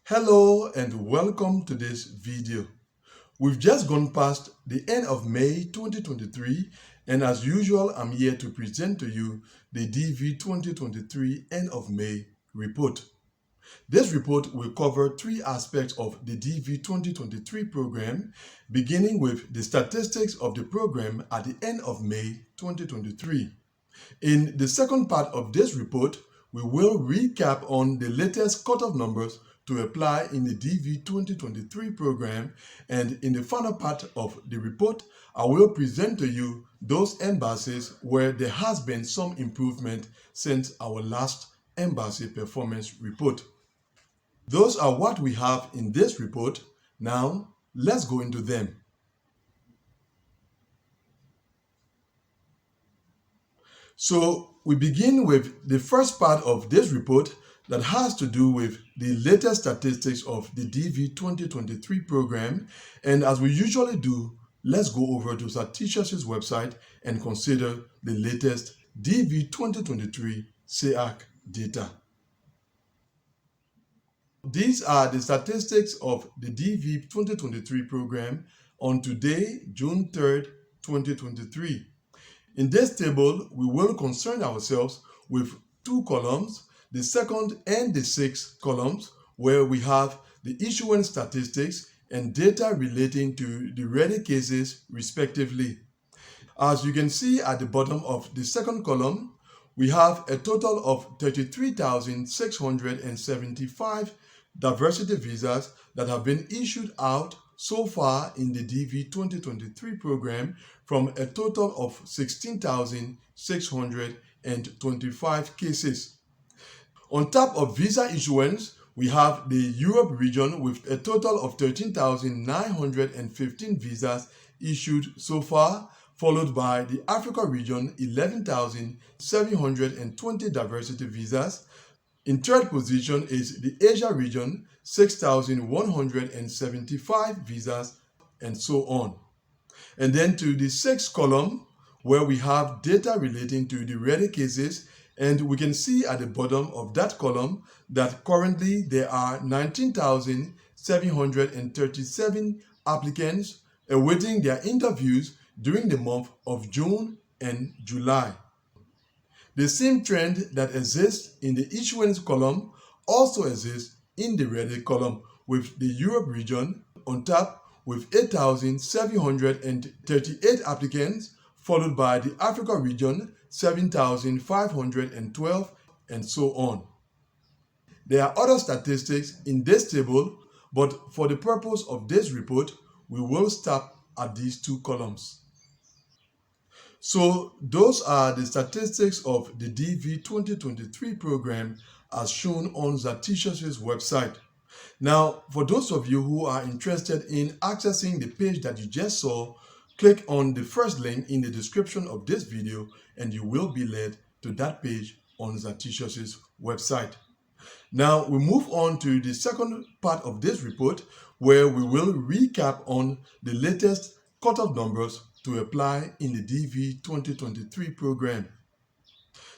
Hello and welcome to this video. We've just gone past the end of May 2023, and as usual, I'm here to present to you the DV 2023 end of May report. This report will cover three aspects of the DV 2023 program, beginning with the statistics of the program at the end of May 2023. In the second part of this report, we will recap on the latest cutoff numbers to apply in the DV 2023 program, and in the final part of the report, I will present to you those embassies where there has been some improvement since our last embassy performance report. Those are what we have in this report. Now, let's go into them. So we begin with the first part of this report that has to do with the latest statistics of the DV 2023 program. And as we usually do, let's go over to Statisticians' website and consider the latest DV 2023 SEAC data. These are the statistics of the DV 2023 program on today, June 3rd, 2023. In this table, we will concern ourselves with two columns, the second and the sixth columns, where we have the issuance statistics and data relating to the ready cases, respectively. As you can see at the bottom of the second column, we have a total of 33,675 diversity visas that have been issued out so far in the DV 2023 program from a total of 16,625 cases. On top of visa issuance, we have the Europe region with a total of 13,915 visas issued so far, followed by the Africa region, 11,720 diversity visas. In third position is the Asia region, 6,175 visas, and so on. And then to the sixth column, where we have data relating to the ready cases, and we can see at the bottom of that column that currently there are 19,737 applicants awaiting their interviews during the month of June and July. The same trend that exists in the issuance column also exists in the ready column, with the Europe region on top with 8,738 applicants, followed by the Africa region, 7,512, and so on. There are other statistics in this table, but for the purpose of this report, we will stop at these two columns. So those are the statistics of the DV 2023 program as shown on Statisticians' website. Now, for those of you who are interested in accessing the page that you just saw, click on the first link in the description of this video and you will be led to that page on Statisticians' website. Now, we move on to the second part of this report where we will recap on the latest cutoff numbers to apply in the DV 2023 program.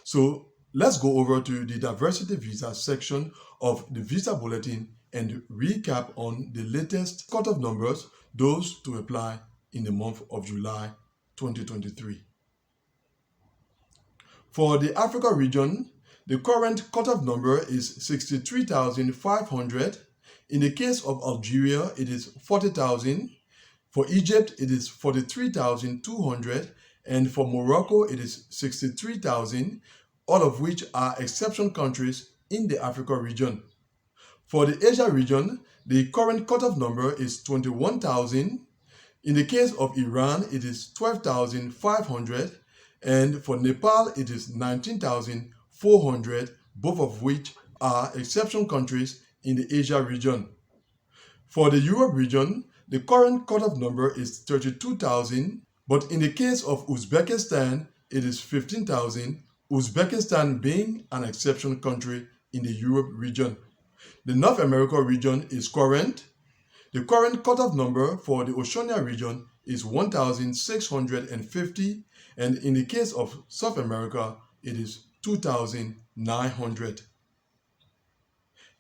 So let's go over to the diversity visa section of the visa bulletin and recap on the latest cutoff numbers, those to apply in the month of July 2023. For the Africa region, the current cutoff number is 63,500. In the case of Algeria, it is 40,000. For Egypt, it is 43,200, and for Morocco, it is 63,000, all of which are exception countries in the Africa region. For the Asia region, the current cutoff number is 21,000. In the case of Iran, it is 12,500, and for Nepal, it is 19,400, both of which are exception countries in the Asia region. For the Europe region, the current cutoff number is 32,000, but in the case of Uzbekistan, it is 15,000, Uzbekistan being an exception country in the Europe region. The North America region is current. The current cutoff number for the Oceania region is 1,650, and in the case of South America, it is 2,900.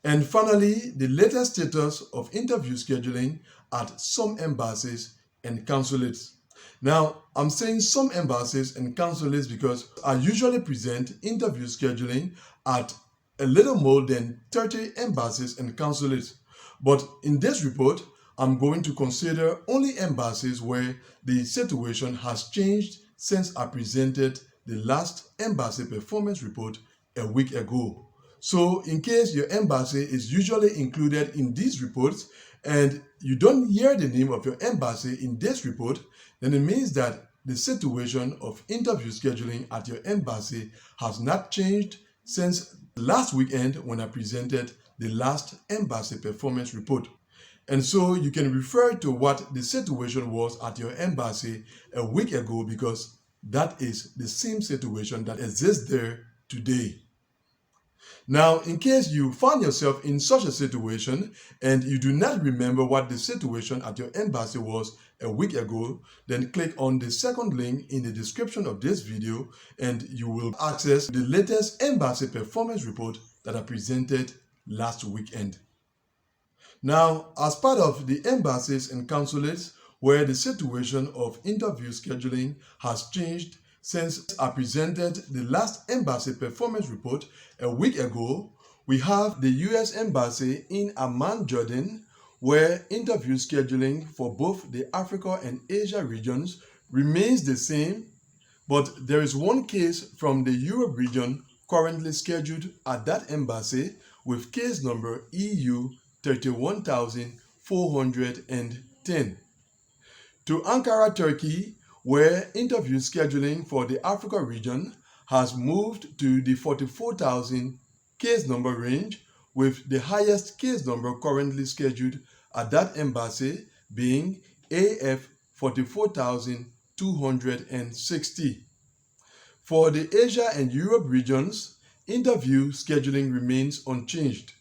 And finally, the latest status of interview scheduling at some embassies and consulates. Now, I'm saying some embassies and consulates because I usually present interview scheduling at a little more than 30 embassies and consulates. But in this report, I'm going to consider only embassies where the situation has changed since I presented the last embassy performance report a week ago. So in case your embassy is usually included in these reports and you don't hear the name of your embassy in this report, then it means that the situation of interview scheduling at your embassy has not changed since last weekend when I presented the last embassy performance report. And so you can refer to what the situation was at your embassy a week ago because that is the same situation that exists there today. Now, in case you find yourself in such a situation and you do not remember what the situation at your embassy was a week ago, then click on the second link in the description of this video and you will access the latest embassy performance report that I presented last weekend. Now, as part of the embassies and consulates where the situation of interview scheduling has changed since I presented the last embassy performance report a week ago, we have the U.S. Embassy in Amman, Jordan, where interview scheduling for both the Africa and Asia regions remains the same, but there is one case from the Europe region currently scheduled at that embassy with case number EU 31,410. To Ankara, Turkey, where interview scheduling for the Africa region has moved to the 44,000 case number range, with the highest case number currently scheduled at that embassy being AF 44,260. For the Asia and Europe regions, interview scheduling remains unchanged.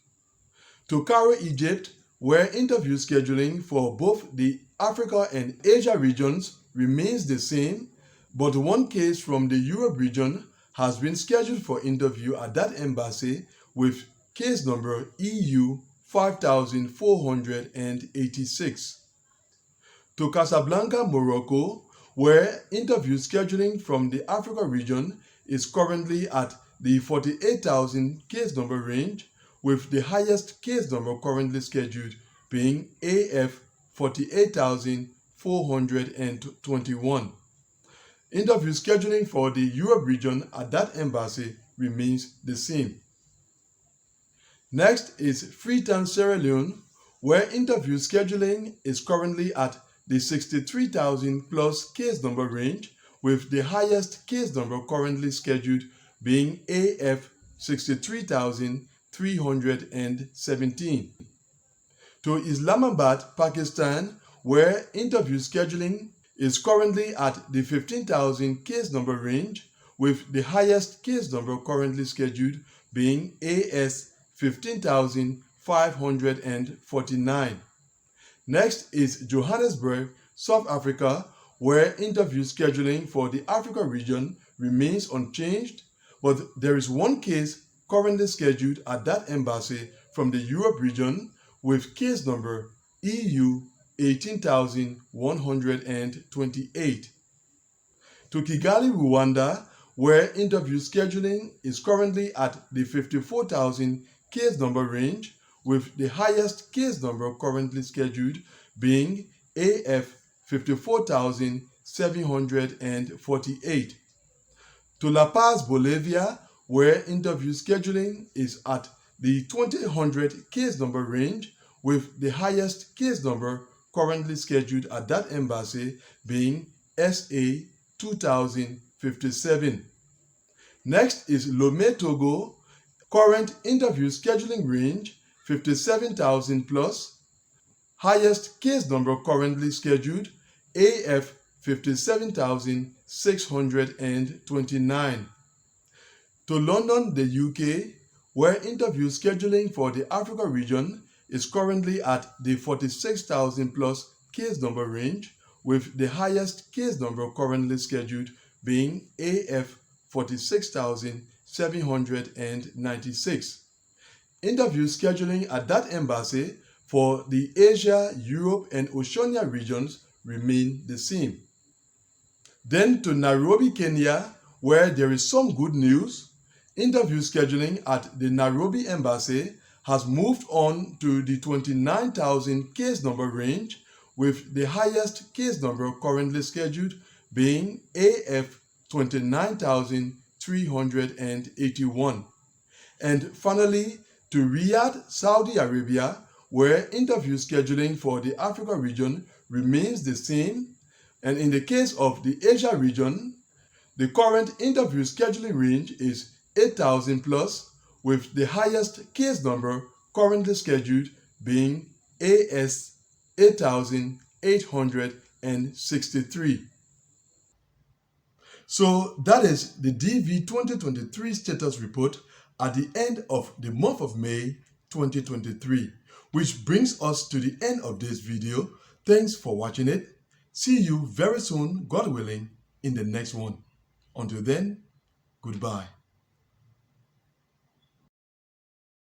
To Cairo, Egypt, where interview scheduling for both the Africa and Asia regions remains the same, but one case from the Europe region has been scheduled for interview at that embassy with case number EU 5486. To Casablanca, Morocco, where interview scheduling from the Africa region is currently at the 48,000 case number range, with the highest case number currently scheduled being AF 48,421. Interview scheduling for the Europe region at that embassy remains the same. Next is Freetown, Sierra Leone, where interview scheduling is currently at the 63,000 plus case number range, with the highest case number currently scheduled being AF 63,317. To Islamabad, Pakistan, where interview scheduling is currently at the 15,000 case number range, with the highest case number currently scheduled being AS 15,549. Next is Johannesburg, South Africa, where interview scheduling for the Africa region remains unchanged, but there is one case currently scheduled at that embassy from the Europe region with case number EU 18,128. To Kigali, Rwanda, where interview scheduling is currently at the 54,000 case number range, with the highest case number currently scheduled being AF 54,748. To La Paz, Bolivia, where interview scheduling is at the 2,000 case number range, with the highest case number currently scheduled at that embassy being SA 2057. Next is Lomé, Togo, current interview scheduling range 57,000 plus, highest case number currently scheduled AF 57,629. To London, the UK, where interview scheduling for the Africa region is currently at the 46,000 plus case number range, with the highest case number currently scheduled being AF 46,796. interview scheduling at that embassy for the Asia, Europe, and Oceania regions remain the same. Then to Nairobi, Kenya, where there is some good news. Interview scheduling at the Nairobi embassy has moved on to the 29,000 case number range, with the highest case number currently scheduled being AF 29,381. And finally, to Riyadh, Saudi Arabia, where interview scheduling for the Africa region remains the same. And in the case of the Asia region, the current interview scheduling range is 8,000 plus, with the highest case number currently scheduled being AS 8,863. So that is the DV 2023 status report at the end of the month of May 2023, which brings us to the end of this video. Thanks for watching it. See you very soon, God willing, in the next one. Until then, goodbye.